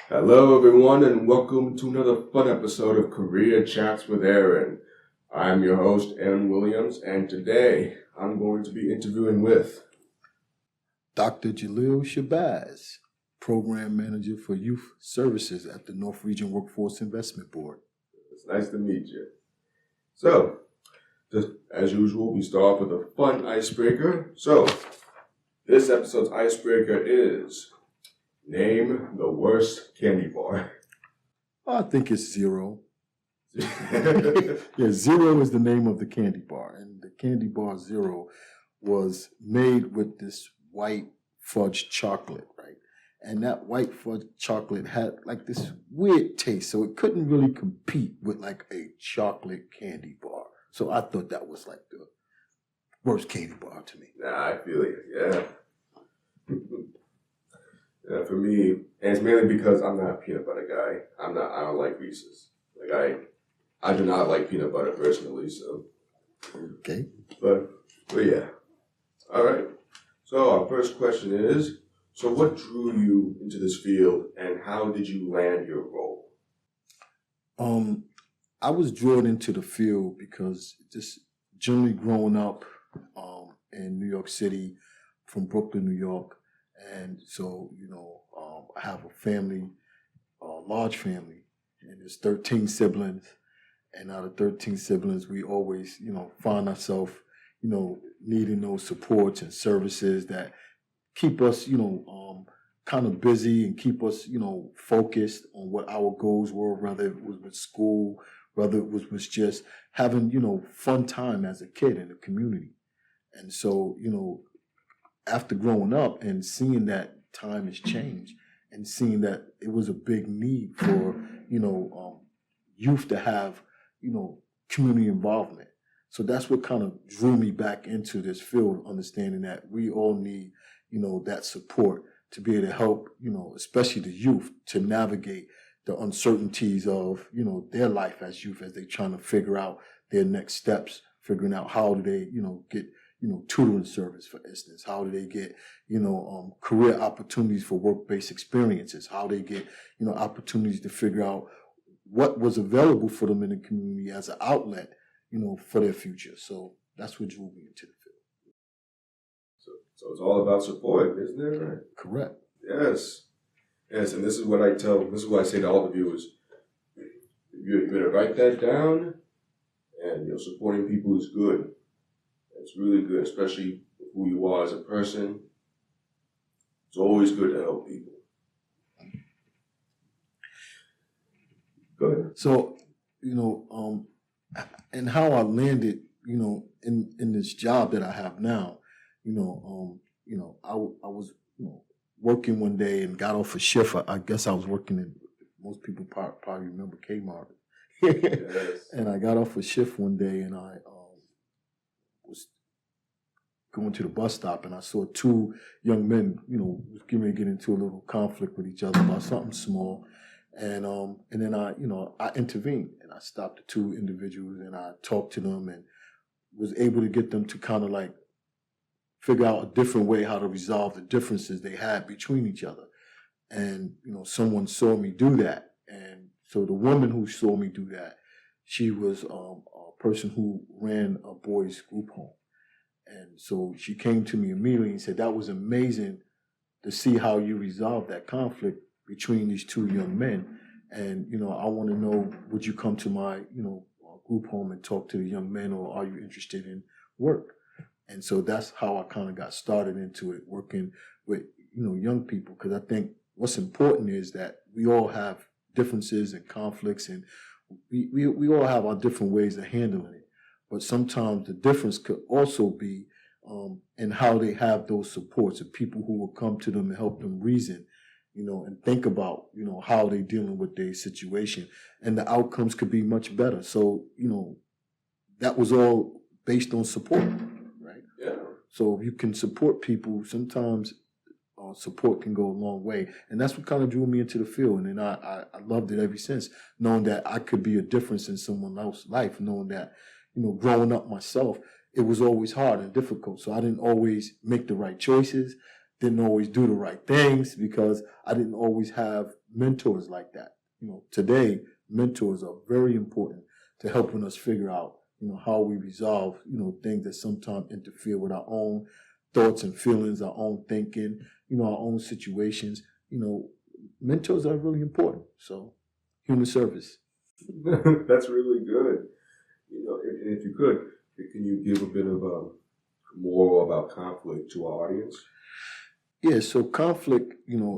Hello, everyone, and welcome to another fun episode of Career Chats with Aaron. I'm your host, Aaron Williams, and today I'm going to be interviewing with Dr. Jalil Shabazz, Program Manager for Youth Services at the North Region Workforce Investment Board. It's nice to meet you. So, just as usual, we start off with a fun icebreaker. So, this episode's icebreaker is name the worst candy bar. I think it's Zero. Yeah, Zero is the name of the candy bar. And the candy bar Zero was made with this white fudge chocolate, right? And that white fudge chocolate had like this weird taste. So it couldn't really compete with like a chocolate candy bar. So I thought that was like the worst candy bar to me. Nah, I feel it, yeah. Yeah, for me, and it's mainly because I'm not a peanut butter guy. I don't like Reese's. I do not like peanut butter personally, so. Okay. But yeah. All right. So our first question is, so what drew you into this field and how did you land your role? I was drawn into the field because just generally growing up in New York City, from Brooklyn, New York, and so I have a family, a large family, and there's 13 siblings, and out of 13 siblings, we always find ourselves needing those supports and services that keep us kind of busy and keep us focused on what our goals were, whether it was with school, whether it was just having fun time as a kid in the community. And so after growing up and seeing that time has changed and seeing that it was a big need for youth to have community involvement. So that's what kind of drew me back into this field, understanding that we all need that support to be able to help especially the youth to navigate the uncertainties of their life as youth, as they're trying to figure out their next steps, figuring out how do they get tutoring service, for instance, how do they get career opportunities for work-based experiences, how they get opportunities to figure out what was available for them in the community as an outlet for their future. So that's what drew me into the field. So it's all about support, isn't it? Right? Correct. Yes, and this is what I say to all the viewers. You better write that down, and supporting people is good. It's really good, especially who you are as a person. It's always good to help people. Go ahead. So, and how I landed, in this job that I have now, I was, working one day and got off a shift. I guess I was working in, most people probably remember Kmart. Yes. And I got off a shift one day and I was going to the bus stop and I saw two young men, was getting ready to get into a little conflict with each other about something small. And then I intervened and I stopped the two individuals and I talked to them and was able to get them to kind of like figure out a different way how to resolve the differences they had between each other. And, someone saw me do that. And so the woman who saw me do that, she was a person who ran a boys group home. And so she came to me immediately and said, that was amazing to see how you resolved that conflict between these two young men. And, I want to know, would you come to my, group home and talk to the young men, or are you interested in work? And so that's how I kind of got started into it, working with, young people. Because I think what's important is that we all have differences and conflicts, and we all have our different ways of handling it. But sometimes the difference could also be in how they have those supports of people who will come to them and help them reason, and think about, how they're dealing with their situation. And the outcomes could be much better. So, that was all based on support, right? Yeah. So if you can support people, sometimes support can go a long way. And that's what kind of drew me into the field. And I loved it ever since, knowing that I could be a difference in someone else's life, knowing that, growing up myself, it was always hard and difficult. So I didn't always make the right choices, didn't always do the right things because I didn't always have, mentors like that. Today, mentors are very important to helping us figure out, how we resolve, things that sometimes interfere with our own thoughts and feelings, our own thinking, our own situations. Mentors are really important. So, human service. That's really good. If you could, can you give a bit of more about conflict to our audience? Yeah, so conflict,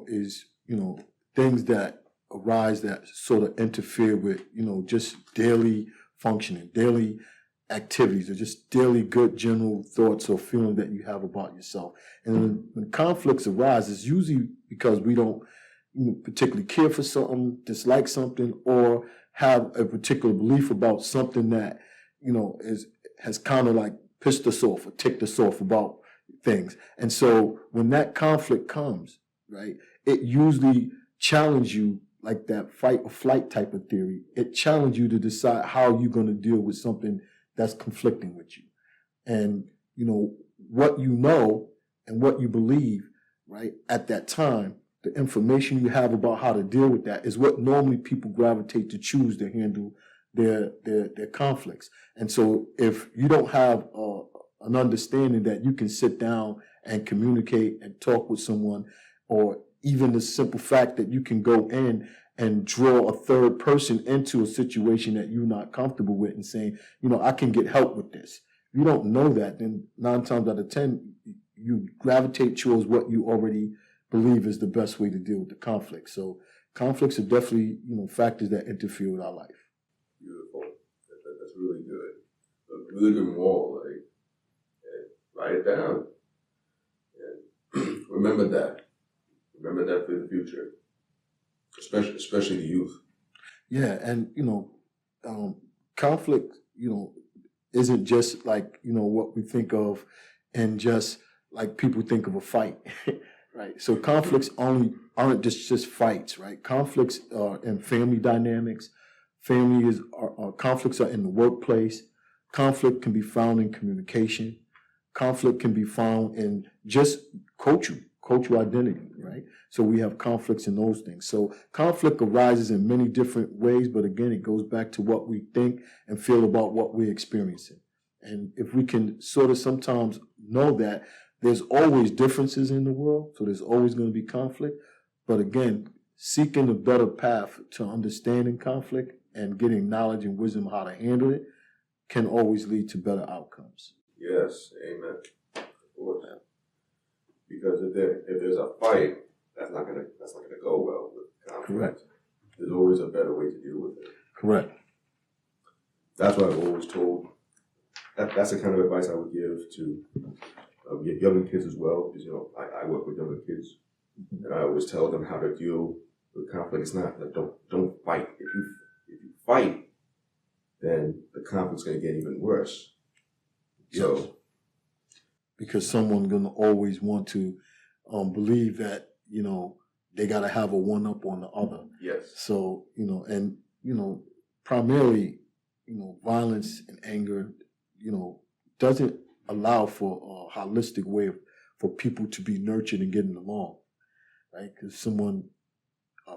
is, things that arise that sort of interfere with, just daily functioning, daily activities, or just daily good general thoughts or feeling that you have about yourself. And when conflicts arise, it's usually because we don't particularly care for something, dislike something, or have a particular belief about something that, has kind of like pissed us off or ticked us off about things. And so when that conflict comes, right, it usually challenges you, like that fight or flight type of theory. It challenges you to decide how you're going to deal with something that's conflicting with you. And, what you know and what you believe, right, at that time, the information you have about how to deal with that is what normally people gravitate to choose to handle their conflicts. And so if you don't have an understanding that you can sit down and communicate and talk with someone, or even the simple fact that you can go in and draw a third person into a situation that you're not comfortable with and saying, I can get help with this. If you don't know that, then 9 times out of 10, you gravitate towards what you already believe is the best way to deal with the conflict. So conflicts are definitely, factors that interfere with our life. Beautiful. That's really good. A really good moral, right? And write it down. And remember that. Remember that for the future. Especially the youth. Yeah, and conflict, isn't just like what we think of, and just like people think of a fight, right? So conflicts aren't just fights, right? Conflicts are in family dynamics. Conflicts are in the workplace. Conflict can be found in communication. Conflict can be found in just cultural identity, right? So we have conflicts in those things. So conflict arises in many different ways, but again, it goes back to what we think and feel about what we're experiencing. And if we can sort of sometimes know that there's always differences in the world, so there's always going to be conflict. But again, seeking a better path to understanding conflict and getting knowledge and wisdom how to handle it can always lead to better outcomes. Yes, amen. Of course. Because if there's a fight, that's not gonna go well with conflict. Correct. There's always a better way to deal with it. Correct. That's what I've always told. That's the kind of advice I would give to younger kids as well, because I work with younger kids, and I always tell them how to deal with conflict. It's not like don't fight. If you fight, then the conflict's going to get even worse. Yes. So, because someone's going to always want to believe that they got to have a one up on the other. yes. So and primarily violence and anger doesn't allow for a holistic way for people to be nurtured and getting along, right? Because someone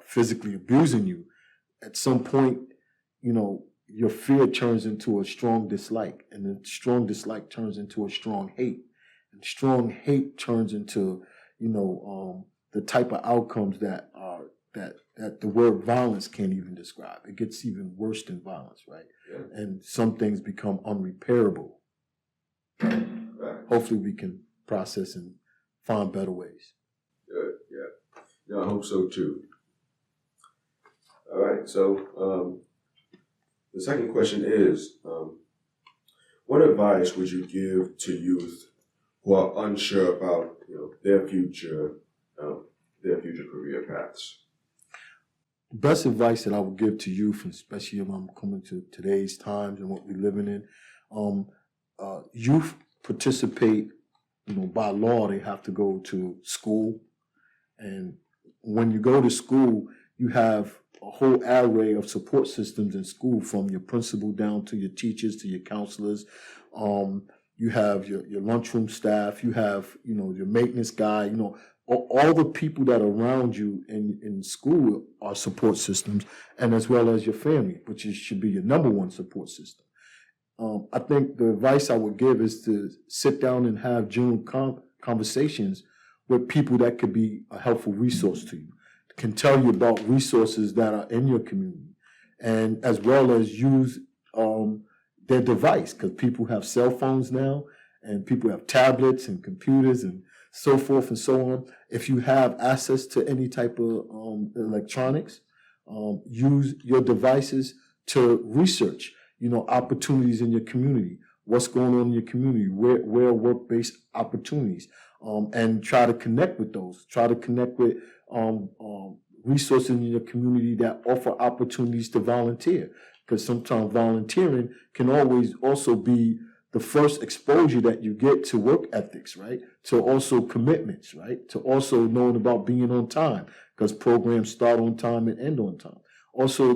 physically abusing you, at some point, your fear turns into a strong dislike, and the strong dislike turns into a strong hate, and strong hate turns into the type of outcomes that the word violence can't even describe. It gets even worse than violence, right? Yeah. And some things become unrepairable. Right. Hopefully we can process and find better ways. Good. Yeah. I hope so too. All right. So the second question is, what advice would you give to youth who are unsure about their future career paths? The best advice that I would give to youth, and especially if I'm coming to today's times and what we're living in, youth participate, by law, they have to go to school. And when you go to school, you have a whole array of support systems in school, from your principal down to your teachers, to your counselors. You have your lunchroom staff, you have, your maintenance guy, all the people that are around you in school are support systems, and as well as your family, which should be your number one support system. I think the advice I would give is to sit down and have genuine conversations with people that could be a helpful resource to you, can tell you about resources that are in your community, and as well as use their device, because people have cell phones now, and people have tablets and computers and so forth and so on. If you have access to any type of electronics, use your devices to research, opportunities in your community, what's going on in your community, where work-based opportunities, and try to connect with those. Try to connect with resources in your community that offer opportunities to volunteer, because sometimes volunteering can always also be the first exposure that you get to work ethics, right? To also commitments, right? To also knowing about being on time, because programs start on time and end on time. Also,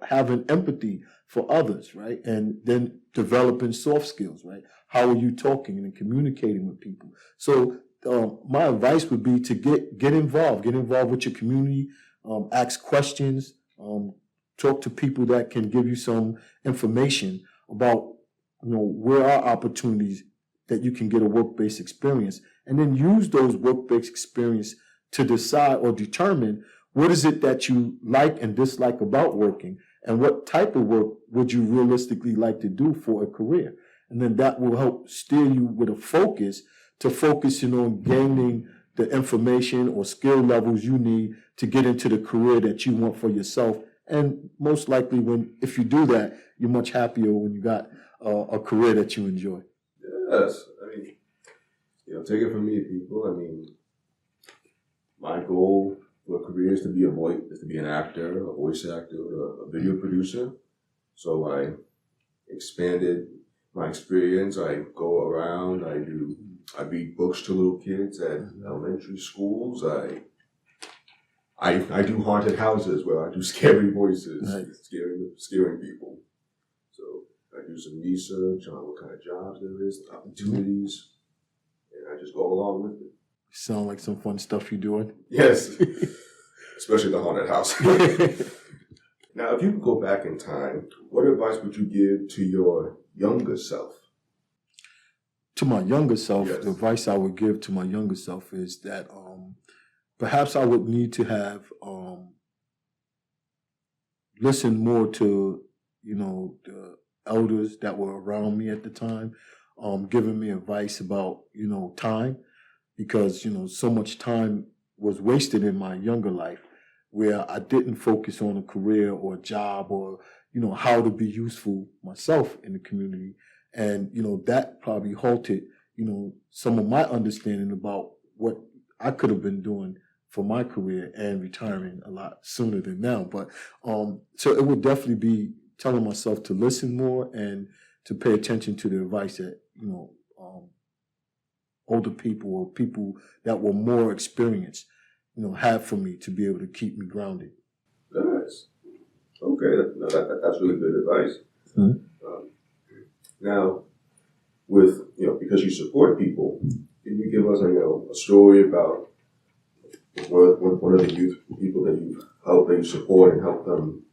having empathy for others, right? And then developing soft skills, right? How are you talking and communicating with people? So my advice would be to get involved with your community, ask questions, talk to people that can give you some information about, where are opportunities that you can get a work-based experience, and then use those work-based experience to decide or determine what is it that you like and dislike about working, and what type of work would you realistically like to do for a career. And then that will help steer you with a focus to focusing on gaining the information or skill levels you need to get into the career that you want for yourself. And most likely, if you do that, you're much happier when you got a career that you enjoy. Yes, take it from me, people. My goal for a career is to be an actor, a voice actor, a video producer. So I expanded my experience. I go around. I read books to little kids at elementary schools. I do haunted houses where I do scary voices, scaring people. So I do some research on what kind of jobs there is, opportunities, and I just go along with it. Sound like some fun stuff you're doing. Yes, especially the haunted house. Now, if you could go back in time, what advice would you give to your younger self? To my younger self, yes. The advice I would give to my younger self is that perhaps I would need to have listened more to, the elders that were around me at the time, giving me advice about, time, because, so much time was wasted in my younger life where I didn't focus on a career or a job or, how to be useful myself in the community. And, that probably halted, some of my understanding about what I could have been doing for my career and retiring a lot sooner than now. But so it would definitely be telling myself to listen more and to pay attention to the advice that, older people or people that were more experienced, had for me to be able to keep me grounded. Nice. Okay, that's really good advice. Mm-hmm. Now, with because you support people, can you give us a story about one of the youth people that you help, that you support and help them,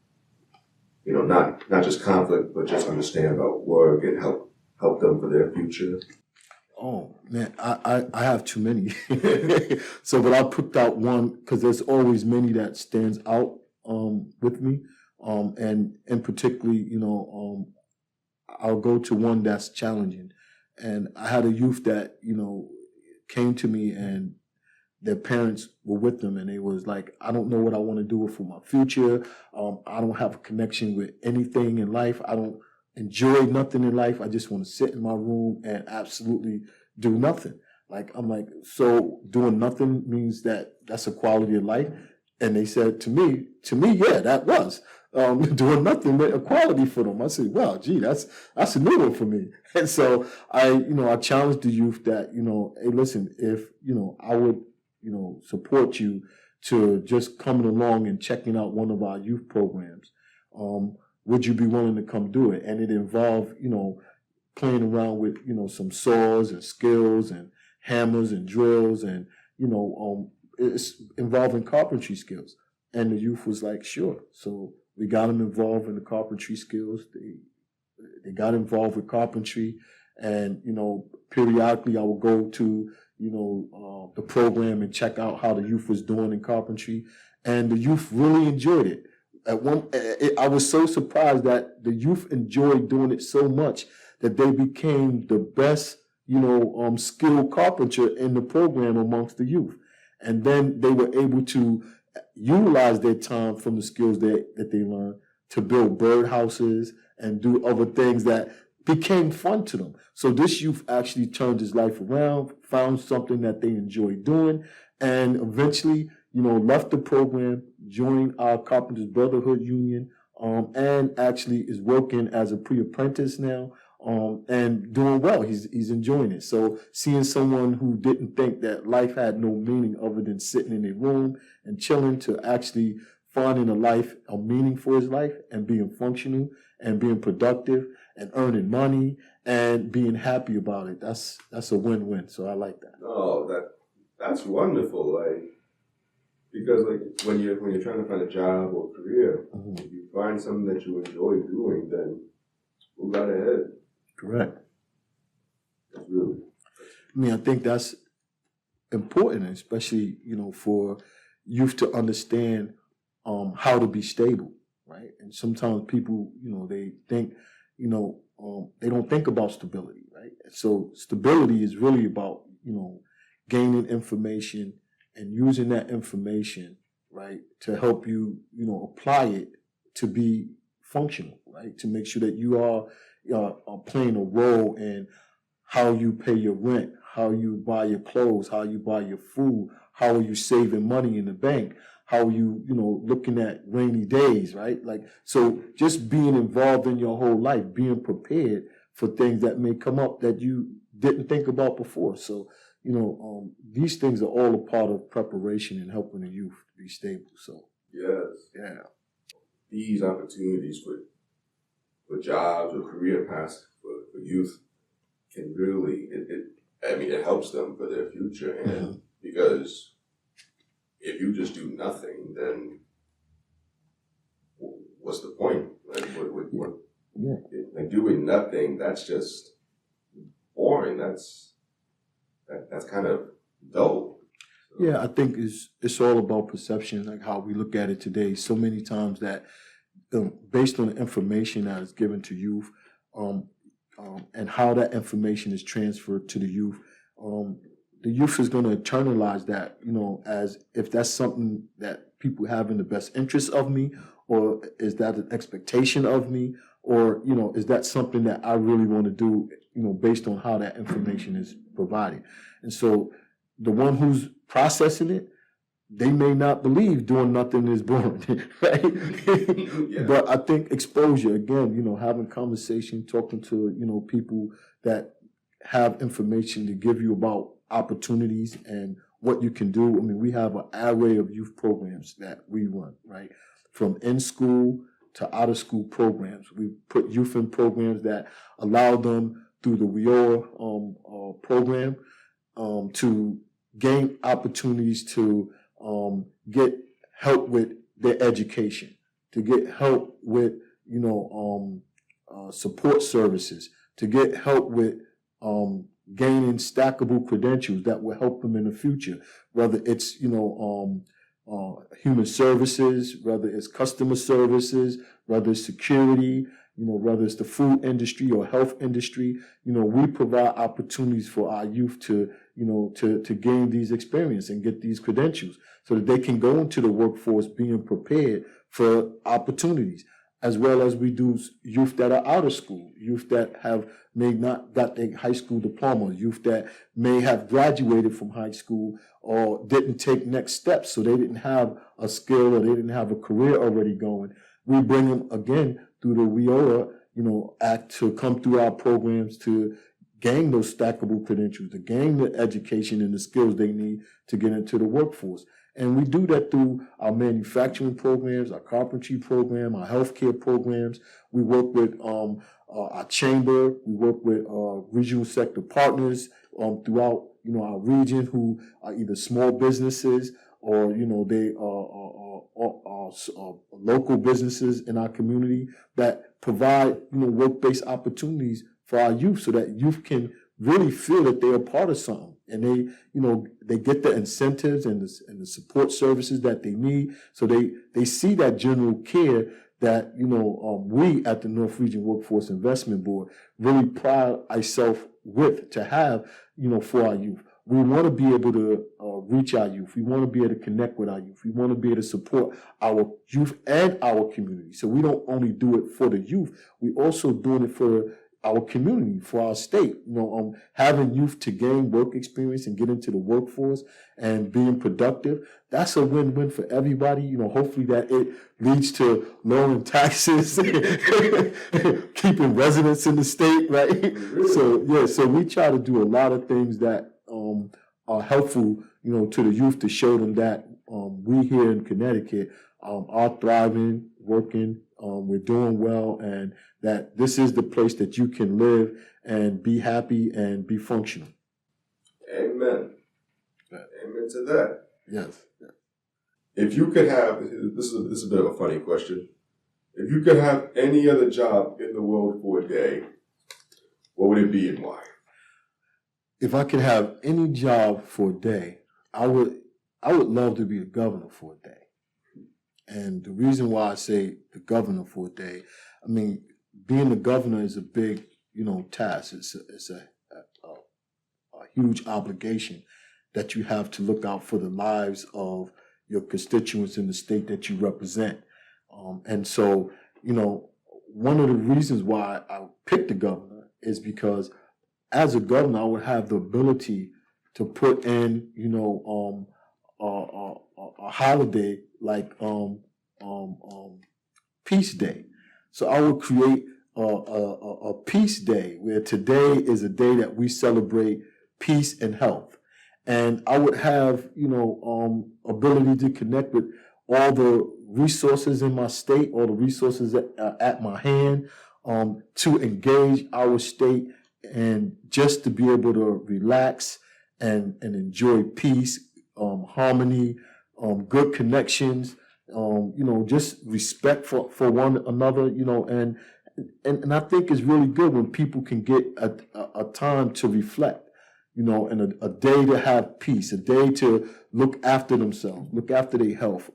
not just conflict, but just understand about work and help them for their future? Oh man, I have too many. So, but I'll put out one because there's always many that stands out with me, and particularly, I'll go to one that's challenging. And I had a youth that came to me and their parents were with them, and they was like, I don't know what I want to do for my future. I don't have a connection with anything in life. I don't enjoy nothing in life. I just want to sit in my room and absolutely do nothing. I'm like, so doing nothing means that's a quality of life? And they said to me, yeah, that was. Doing nothing meant a quality for them. I said, wow, gee, that's a new one for me. And so I challenged the youth that, hey, listen, if, I would, support you to just coming along and checking out one of our youth programs. Would you be willing to come do it? And it involved, playing around with, some saws and skills and hammers and drills and, it's involving carpentry skills. And the youth was like, sure. So we got them involved in the carpentry skills. They got involved with carpentry. And, periodically I would go to, the program and check out how the youth was doing in carpentry. And the youth really enjoyed it. I was so surprised that the youth enjoyed doing it so much that they became the best, skilled carpenter in the program amongst the youth. And then they were able to utilize their time from the skills that they learned to build birdhouses and do other things that became fun to them. So this youth actually turned his life around, found something that they enjoyed doing, and eventually, left the program, joined our Carpenters Brotherhood Union, and actually is working as a pre-apprentice now, and doing well. He's enjoying it. So seeing someone who didn't think that life had no meaning other than sitting in a room and chilling to actually finding a meaning for his life and being functional and being productive and earning money and being happy about it. That's a win-win. So I like that. Oh, that's wonderful. Because when you're trying to find a job or career, if you find something that you enjoy doing, then move right ahead. Correct. That's really. I think that's important, especially for youth to understand how to be stable, right? And sometimes people, they think, they don't think about stability, right? So stability is really about gaining information and using that information, right, to help you, apply it to be functional, right, to make sure that you are playing a role in how you pay your rent, how you buy your clothes, how you buy your food, how are you saving money in the bank, how are you, looking at rainy days, right? So just being involved in your whole life, being prepared for things that may come up that you didn't think about before. So, these things are all a part of preparation and helping the youth be stable. So, yes. Yeah. These opportunities for jobs or career paths for youth can really, it helps them for their future. And because if you just do nothing, then what's the point? Doing nothing, that's just boring. That's kind of dull. So. Yeah, I think it's all about perception, like how we look at it today. So many times that based on the information that is given to youth, and how that information is transferred to the youth is going to internalize that, as if that's something that people have in the best interest of me, or is that an expectation of me, or, is that something that I really want to do, based on how that information is provided. And so the one who's processing it, they may not believe doing nothing is boring, right? Yeah. But I think exposure, again, having conversation, talking to, people that have information to give you about opportunities and what you can do. We have an array of youth programs that we run, right? From in school to out of school programs. We put youth in programs that allow them through the WIOA program to gain opportunities to get help with their education, to get help with, support services, to get help with gaining stackable credentials that will help them in the future, whether it's, human services, whether it's customer services, whether it's security, whether it's the food industry or health industry. We provide opportunities for our youth to gain these experience and get these credentials so that they can go into the workforce being prepared for opportunities, as well as we do youth that are out of school, youth that may not got their high school diploma, youth that may have graduated from high school or didn't take next steps, so they didn't have a skill or they didn't have a career already going. We bring them again through the WIOA, Act to come through our programs to gain those stackable credentials, to gain the education and the skills they need to get into the workforce. And we do that through our manufacturing programs, our carpentry program, our healthcare programs. We work with our chamber. We work with regional sector partners throughout our region who are either small businesses or, they are local businesses in our community that provide, work-based opportunities for our youth so that youth can really feel that they're a part of something, and they get the incentives and the support services that they need. So they see that general care that we at the North Region Workforce Investment Board really pride ourselves with to have for our youth. We want to be able to reach our youth. We want to be able to connect with our youth. We want to be able to support our youth and our community. So we don't only do it for the youth, we also doing it for our community, for our state. Having youth to gain work experience and get into the workforce and being productive, that's a win-win for everybody. Hopefully that it leads to lowering taxes, keeping residents in the state, right? So we try to do a lot of things that are helpful, to the youth, to show them that we here in Connecticut are thriving, working, we're doing well, and that this is the place that you can live and be happy and be functional. Amen. Yeah. Amen to that. Yes. Yeah. If you could have, this is a bit of a funny question. If you could have any other job in the world for a day, what would it be and why? If I could have any job for a day, I would love to be the governor for a day. And the reason why I say the governor for a day, I mean, being the governor is a big, task. It's a huge obligation that you have to look out for the lives of your constituents in the state that you represent. And so, one of the reasons why I picked the governor is because as a governor, I would have the ability to put in, a holiday like Peace Day. So I would create a Peace Day where today is a day that we celebrate peace and health. And I would have, ability to connect with all the resources in my state, all the resources at my hand, to engage our state and just to be able to relax and enjoy peace, harmony, good connections, just respect for one another, and I think it's really good when people can get a time to reflect, and a day to have peace, a day to look after themselves, look after their health,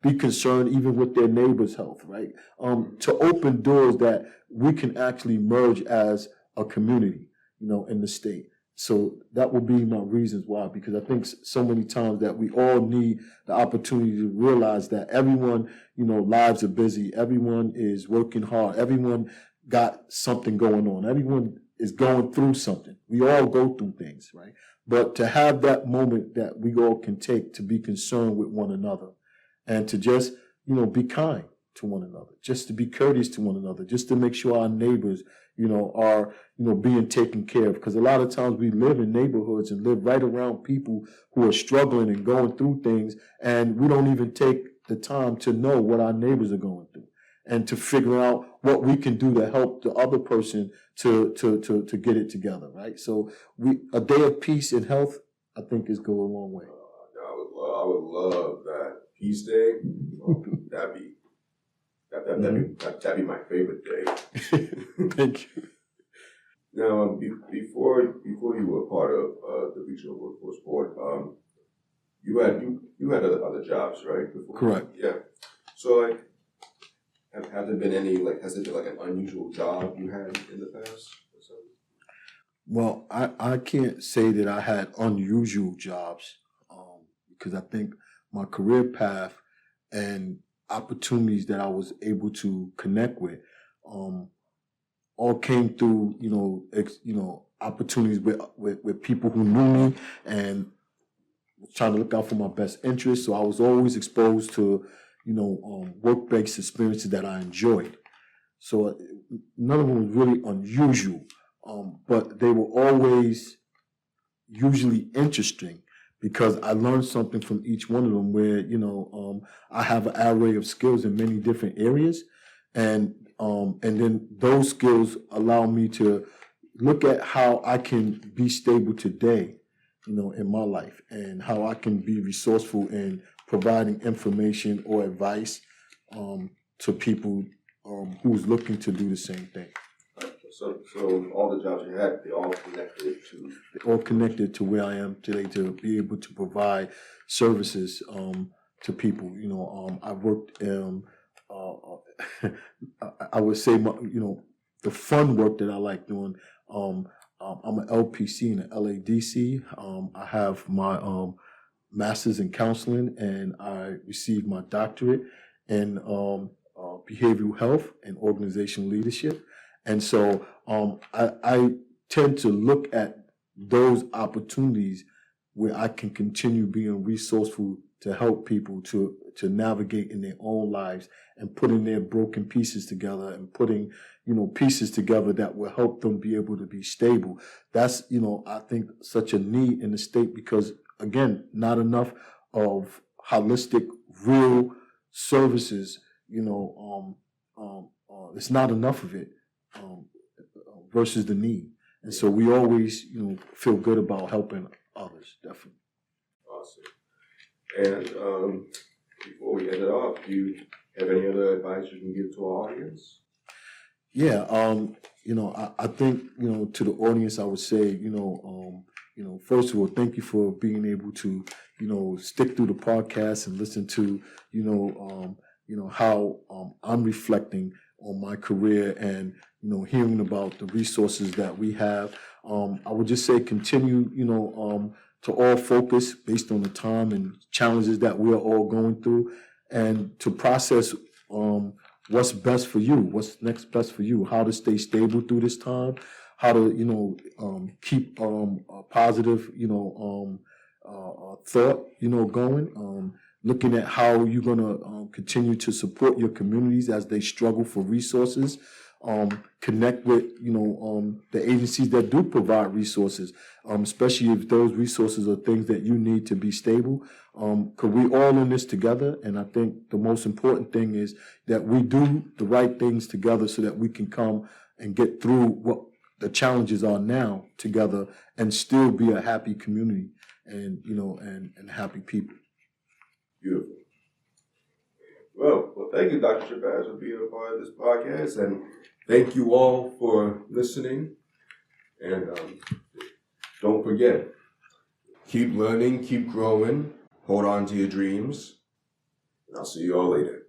be concerned even with their neighbor's health, right? To open doors that we can actually merge as a community, in the state. So that will be my reasons why, because I think so many times that we all need the opportunity to realize that everyone, lives are busy. Everyone is working hard. Everyone got something going on. Everyone is going through something. We all go through things, right? But to have that moment that we all can take to be concerned with one another and to just, be kind to one another, just to be courteous to one another, just to make sure our neighbors, are, being taken care of. Because a lot of times we live in neighborhoods and live right around people who are struggling and going through things, and we don't even take the time to know what our neighbors are going through and to figure out what we can do to help the other person to get it together, right? So a day of peace and health, I think, is go a long way. I would love that Peace Day. That'd be my favorite day. Thank you. Now, before you were part of the Regional Workforce Board, you had other jobs, right? Before? Correct. Yeah. So, has there been an unusual job you had in the past or something? Well, I can't say that I had unusual jobs, because I think my career path and opportunities that I was able to connect with, all came through, opportunities with people who knew me and was trying to look out for my best interests. So I was always exposed to, work-based experiences that I enjoyed. So none of them was really unusual, but they were always usually interesting, because I learned something from each one of them where, I have an array of skills in many different areas. And then those skills allow me to look at how I can be stable today in my life, and how I can be resourceful in providing information or advice to people who's looking to do the same thing. So all the jobs you had, they all connected to where I am today, to be able to provide services to people. I worked. I would say the fun work that I like doing. I'm an LPC and an LADC. I have my master's in counseling, and I received my doctorate in behavioral health and organizational leadership. And so I tend to look at those opportunities where I can continue being resourceful to help people to navigate in their own lives, and putting their broken pieces together, and putting pieces together that will help them be able to be stable. That's I think such a need in the state, because again, not enough of holistic, real services. It's not enough of it versus the need, and so we always feel good about helping others. Definitely. Awesome. And before we end it off, do you have any other advice you can give to our audience? Yeah, I think to the audience, I would say first of all, thank you for being able to stick through the podcast and listen to how I'm reflecting on my career, and hearing about the resources that we have. I would just say continue to all focus based on the time and challenges that we're all going through, and to process what's best for you, what's next best for you, how to stay stable through this time, how to keep a positive thought going, looking at how you're going to continue to support your communities as they struggle for resources. Connect with the agencies that do provide resources, especially if those resources are things that you need to be stable. Because we all in this together, and I think the most important thing is that we do the right things together, so that we can come and get through what the challenges are now together, and still be a happy community, and and happy people. Beautiful. Well, thank you, Dr. Shabazz, for being a part of this podcast, and thank you all for listening. And don't forget, keep learning, keep growing, hold on to your dreams, and I'll see you all later.